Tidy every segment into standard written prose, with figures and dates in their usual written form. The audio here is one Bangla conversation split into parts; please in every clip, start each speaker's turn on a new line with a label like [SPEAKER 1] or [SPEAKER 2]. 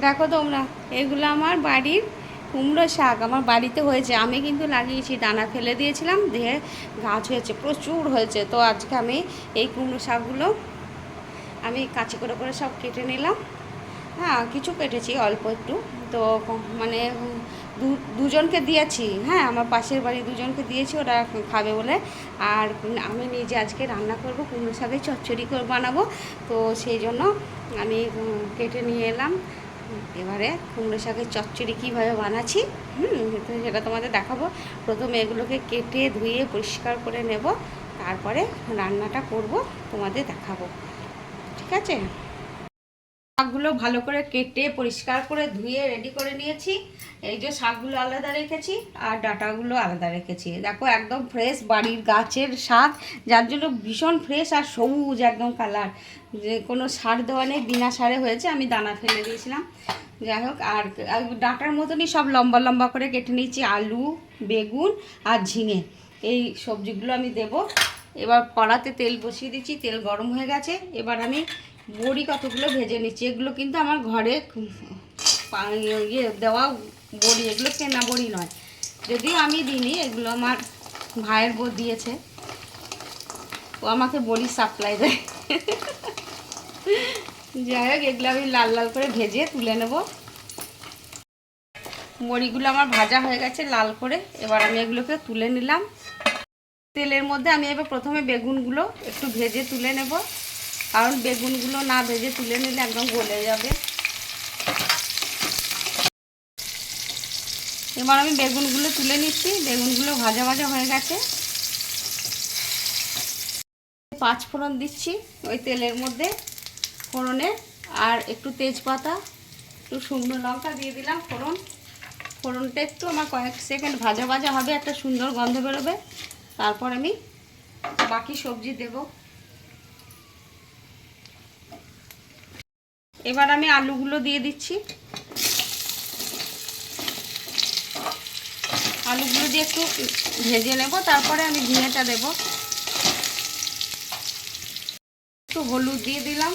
[SPEAKER 1] দেখো তোমরা, এগুলো আমার বাড়ির কুমড়ো শাক আমার বাড়িতে হয়েছে। আমি কিন্তু লাগিয়েছি, দানা ফেলে দিয়েছিলাম, দিয়ে গাছ হয়েছে, প্রচুর হয়েছে। তো আজকে আমি এই কুমড়ো শাকগুলো আমি কাঁচি করে করে সব কেটে নিলাম। হ্যাঁ, কিছু কেটেছি, অল্প একটু। তো মানে দুজনকে দিয়েছি। হ্যাঁ, আমার পাশের বাড়ি দুজনকে দিয়েছি, ওরা খাবে বলে। আর আমি নিজে আজকে রান্না করব, কুমড়ো শাকের চচ্চড়ি করে বানাবো। তো সেই জন্য আমি কেটে নিয়ে এলাম। এবারে কুমড়ো শাকের চচ্চড়ি কীভাবে বানাচ্ছি তো সেটা তোমাদের দেখাবো। প্রথমে এগুলোকে কেটে ধুয়ে পরিষ্কার করে নেব, তারপরে রান্নাটা করব, তোমাদের দেখাবো। ঠিক আছে? শাকগুলো ভালো করে কেটে পরিষ্কার করে ধুয়ে রেডি করে নিয়েছি। এই যে শাকগুলো আলাদা রেখেছি আর ডাঁটাগুলো আলাদা রেখেছি। দেখো একদম ফ্রেশ বাড়ির গাছের শাক, যার জন্য ভীষণ ফ্রেশ আর সবুজ একদম কালার। যে কোনো সার দেওয়া নেই, বিনা সারে হয়েছে। আমি দানা ফেলে দিয়েছিলাম। যাই হোক, আর ডাঁটার মতনই সব লম্বা লম্বা করে কেটে নিয়েছি। আলু, বেগুন আর ঝিঙে, এই সবজিগুলো আমি দেব। এবার কড়াতে তেল বসিয়ে দিচ্ছি, তেল গরম হয়ে গেছে। এবার আমি বড়ি কতগুলো ভেজে নিচ্ছি। এগুলো কিন্তু আমার ঘরে দেওয়া বড়ি, এগুলো কেনা বড়ি নয়। যদিও আমি দিইনি, এগুলো আমার ভাইয়ের বউ দিয়েছে, ও আমাকে বড়ি সাপ্লাই দেয়। যাই হোক, এগুলো আমি লাল লাল করে ভেজে তুলে নেব। বড়িগুলো আমার ভাজা হয়ে গেছে লাল করে। এবার আমি এগুলোকে তুলে নিলাম। তেলের মধ্যে আমি এবার প্রথমে বেগুনগুলো একটু ভেজে তুলে নেব, কারণ বেগুনগুলো না ভেজে তুলে নিলে একদম গলে যাবে। এবার আমি বেগুনগুলো তুলে নিচ্ছি। বেগুনগুলো ভাজা ভাজা হয়ে গেছে। 5 ফোড়ন দিচ্ছি ওই তেলের মধ্যে, ফোড়নে আর একটু তেজপাতা, একটু শুকনো লঙ্কা দিয়ে দিলাম। ফোড়নটা একটু আমার কয়েক সেকেন্ড ভাজা ভাজা হবে, একটা সুন্দর গন্ধ বেরোবে। তারপর আমি বাকি সবজি দেব। এবার আমি আলুগুলো দিয়ে দিচ্ছি। আলুগুলো দিয়ে একটু ভেজে নেব, তারপরে আমি ঝিঙেটা দেব। একটু হলুদ দিয়ে দিলাম।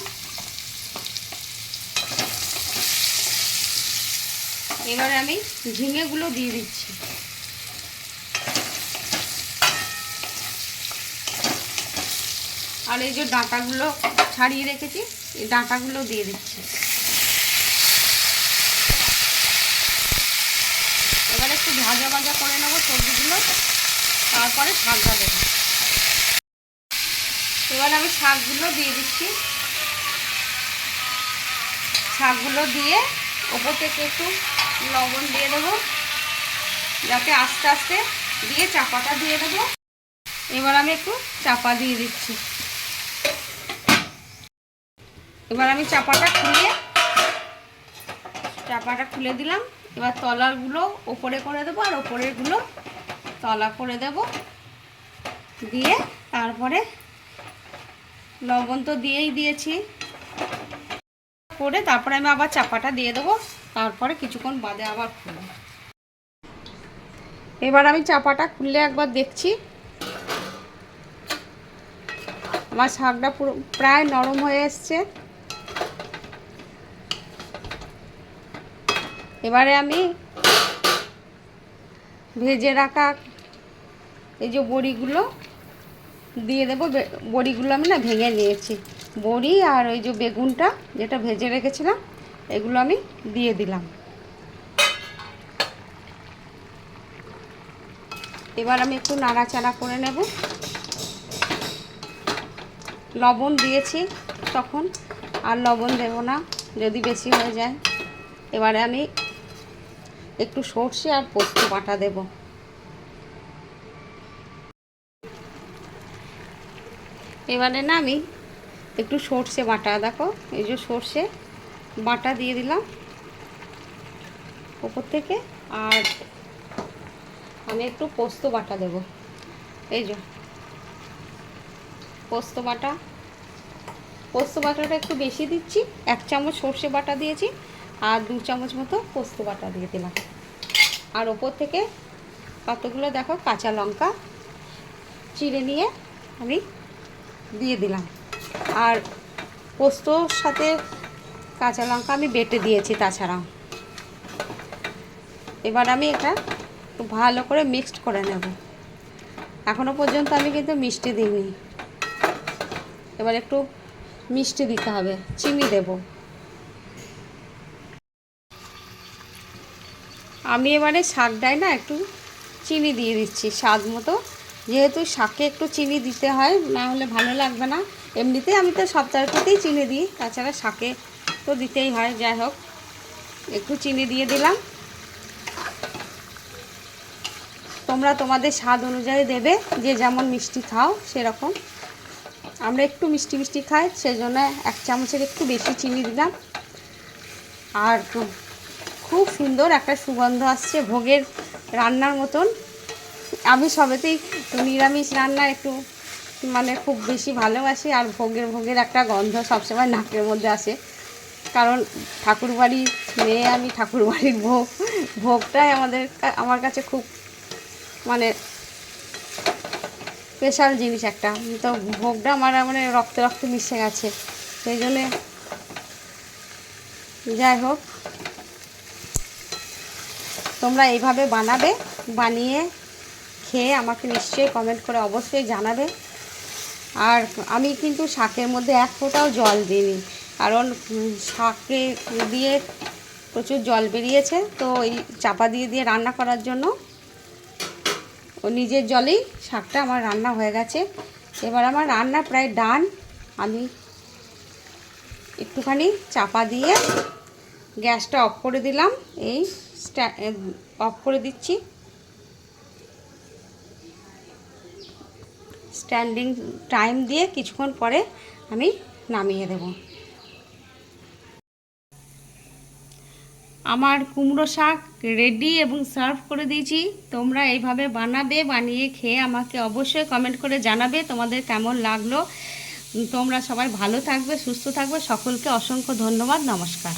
[SPEAKER 1] এবারে আমি ঝিঙেগুলো দিয়ে দিচ্ছি। আর এই যে ডাঁটাগুলো ছাড়িয়ে রেখেছি, এই ডাঁটাগুলো দিয়ে দিচ্ছি। এবারে একটু ভাজা ভাজা করে নেবো সবজিগুলো, তারপরে শাকটা দেবো। এবার আমি শাকগুলো দিয়ে দিচ্ছি। শাকগুলো দিয়ে ওপর থেকে একটু লবণ দিয়ে দেবো, যাতে আস্তে আস্তে দিয়ে চাপাটা দিয়ে দেবো। এবার আমি একটু চাপা দিয়ে দিচ্ছি। এবার আমি চাপাটা খুলে দিলাম। এবার তলাগুলো ওপরে করে দেবো আর ওপরেরগুলো তলা করে দেব। দিয়ে তারপরে লবণ তো দিয়েই দিয়েছি, করে তারপরে আমি আবার চাপাটা দিয়ে দেবো। তারপরে কিছুক্ষণ বাদে আবার খুলব। এবার আমি চাপাটা খুললে একবার দেখছি। আমার শাকটা পুরো প্রায় নরম হয়ে এসছে। এবারে আমি ভেজে রাখা এই যে বড়িগুলো দিয়ে দেবো। বড়িগুলো আমি না ভেঙে নিয়েছি। বড়ি আর ওই যে বেগুনটা যেটা ভেজে রেখেছিলাম, এগুলো আমি দিয়ে দিলাম। এবার আমি একটু নাড়াচাড়া করে নেব। লবণ দিয়েছি তখন, আর লবণ দেব না যদি বেশি হয়ে যায়। এবারে আমি একটু সর্ষে আর পোস্ত বাটা দেব। এবারে না আমি একটু সর্ষে বাটা, দেখো এই যে সর্ষে বাটা দিয়ে দিলাম ওপর থেকে। আর আমি একটু পোস্ত বাটা দেব। এই যে পোস্ত বাটাটা একটু বেশি দিচ্ছি। 1 চামচ সর্ষে বাটা দিয়েছি আর 2 চামচ মতো পোস্ত বাটা দিয়ে দিলাম। আর ওপর থেকে কতগুলো দেখো কাঁচা লঙ্কা চিড়ে নিয়ে আমি দিয়ে দিলাম। আর পোস্তর সাথে কাঁচা লঙ্কা আমি বেটে দিয়েছি তাছাড়াও। এবার আমি এটা একটু ভালো করে মিক্সড করে নেব। এখনও পর্যন্ত আমি কিন্তু মিষ্টি দিইনি। এবার একটু মিষ্টি দিতে হবে, চিনি দেব। আমি এবারে শাকটায় না একটু চিনি দিয়ে দিচ্ছি স্বাদ মতো, যেহেতু শাকে একটু চিনি দিতে হয়, না হলে ভালো লাগবে না। এমনিতেই আমি তো সব তরকারিতেই চিনি দিই, তাছাড়া শাকে তো দিতেই হয়। যাই হোক, একটু চিনি দিয়ে দিলাম। তোমরা তোমাদের স্বাদ অনুযায়ী দেবে, যে যেমন মিষ্টি খাও সেরকম। আমরা একটু মিষ্টি মিষ্টি খাই, সেজন্য 1 চামচের একটু বেশি চিনি দিলাম। আর খুব সুন্দর একটা সুগন্ধ আসছে, ভোগের রান্নার মতন। আমি সবেতেই নিরামিষ রান্না একটু মানে খুব বেশি ভালোবাসি, আর ভোগের একটা গন্ধ সবসময় নাকের মধ্যে আসে। কারণ ঠাকুরবাড়ির মেয়ে আমি, ঠাকুরবাড়ির ভোগটাই আমার কাছে খুব মানে স্পেশাল জিনিস একটা। তো ভোগটা আমার মানে রক্তে রক্তে মিশে গেছে, সেই জন্যে। যাই হোক, তোমরা এইভাবে বানাবে, বানিয়ে খেয়ে আমাকে নিশ্চয়ই কমেন্ট করে অবশ্যই জানাবে। আর আমি কিন্তু শাকের মধ্যে 1 ফোঁটাও জল দিইনি, কারণ শাকে দিয়ে প্রচুর জল বেরিয়েছে। তো এই চাপা দিয়ে দিয়ে রান্না করার জন্য ও নিজের জলেই শাকটা আমার রান্না হয়ে গেছে। এবার আমার রান্না প্রায় ডান। আমি একটুখানি চাপা দিয়ে গ্যাসটা অফ করে দিলাম। এই অফ করে দিচ্ছি। স্ট্যান্ডিং টাইম দিয়ে কিছুক্ষণ পরে আমি নামিয়ে দেব। আমার কুমড়ো শাক রেডি এবং সার্ভ করে দিয়েছি। তোমরা এইভাবে বানাবে, বানিয়ে খেয়ে আমাকে অবশ্যই কমেন্ট করে জানাবে তোমাদের কেমন লাগলো। তোমরা সবাই ভালো থাকবে, সুস্থ থাকবে। সকলকে অসংখ্য ধন্যবাদ। নমস্কার।